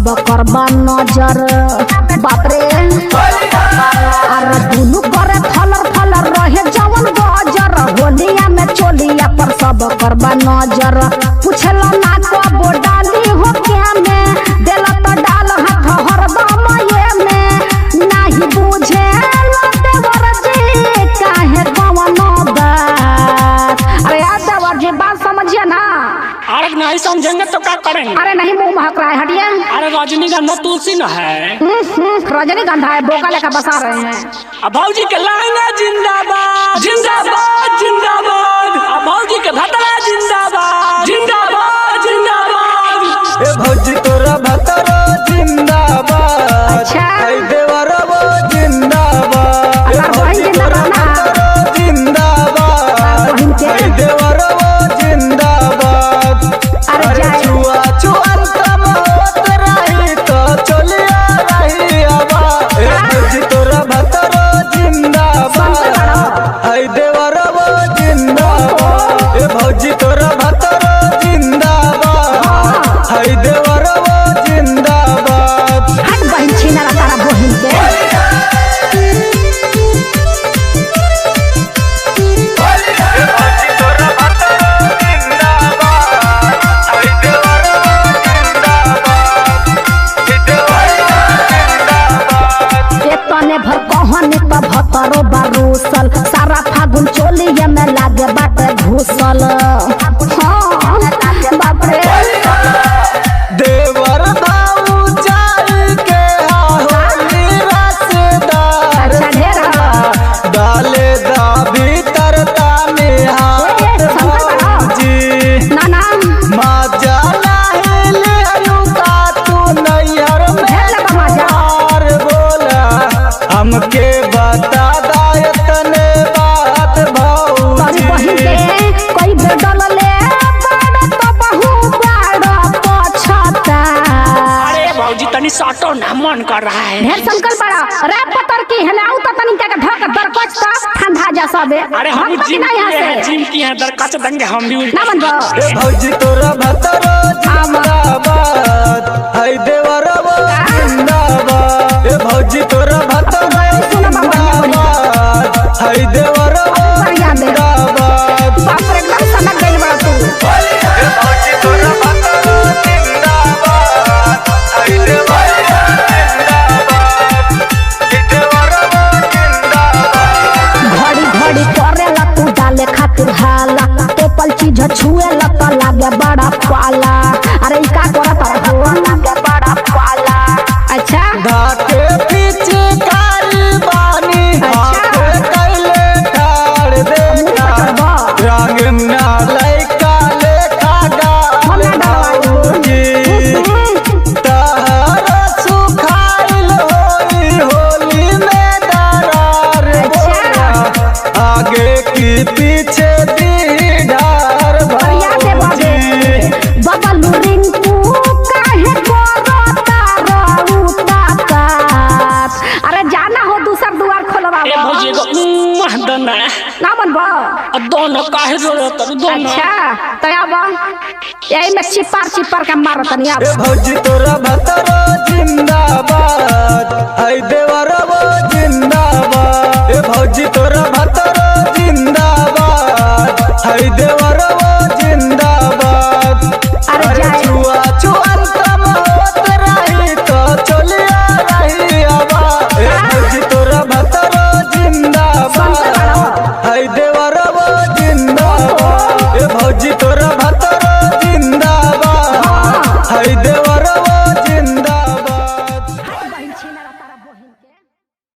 सब करबा नजर बाप रे। अरे दुनू करे फलर फलर रहे जवन गजर होलिया में चोलिया पर सब करबा नजर। पूछला ना कबो डाली हो क्या में देला तो डाल हाथ हरदम ये में नाही बुझे देवर जी काहे कवनो बात। अरे यार देवर जी बात समझिए ना। अरे नहीं समझेंगे तो क्या करेंगे। अरे नहीं मुंह महक रहा है हटिए। अरे रजनीगंधा तुलसी न है। रजनीगंधा है बोका लेकर बसा रहे हैं। अब भौजी के लाएंगे जिंदाबाद जिंदाबाद जिंदाबाद। अब भौजी के भतरा जिंदाबाद जिंदाबाद जिंदाबाद। ए भौजी तोरा भतरा जिंदाबाद। अच्छा देवरा वो जिंदाबाद। ए भौजी तोरा भतरा जिंदाबाद। देवरा वो जिंदाबाद। अरे छुआ छुअन कम होत रही तो चलिया रही आबा। ए भौजी तोरा भतरा जिंदाबाद। हाय देवरा वो जिंदाबाद। ए भौजी तोरा भतरा जिंदाबाद। हाय देवरा वो जिंदाबाद। हट बहन छीना तारा बहन के। भर कहनी तो भतरो बारूसल सारा फागुन चोलिया में लागे बाटे घुसल। हाँ बाप रे देवर दाऊ जाई के होली रसदार। अच्छा ढेर डाले दा भीतर ताने हाथ भौजी। ना ना मजा नहीं ले का तू नैहर में मार बोला। हमके बता दायतने बात भौजी। बहन के कोई बेडल ले बड़ तो बहु बड़ पछता। अरे भौजी तनी साटो ना मन कर रहा है। ढेर संकल बड़ा रे पतर की है ना उत तनी के ढक दरकच ता ठंडा जा सबे। अरे हम जिम की है दरकच देंगे हम भी ना मन ए भौजी तोरा भतरा जिंदाबाद। हाय देवरा वो जिंदाबाद। ए भौजी तोरा भतरा जिंदाबाद। हाय देवरा वो जिंदाबाद। बाप रे एकदम सनक गइल बड़ा तू। ए भौजी तोरा भतरा जिंदाबाद। हाय देवरा जिंदाबाद। ए देवरा वो जिंदाबाद। घड़ी घड़ी करेला तू डाले खातिर हाला तो पल चीज छुएला तो लागे बड़ा पाला। अरे ई का करत हो लागे बड़ा पाला। अच्छा धाके पीछे कारी बानी हाथे कैले ठाड़ देखा। रंग ना लइका लेखा गाल भौजी। तहरा सुखाइल होई होली में दरार बोला। आगे की पीछे दीदार भौजी। बबलू रिंकू काहे करता रहूता तात। अरे जाना हो दूसर दुआर खोलवा। ए भौजी को दना ना बनबो दोनों काहे जरूरत है दोनों। अच्छा तो अब यही में चिपार चिपार के मारत नहीं अब। ए भौजी तोरा भतरा जिंदाबाद। हाय देवरा वो जिंदाबाद। ए भौजी तोरा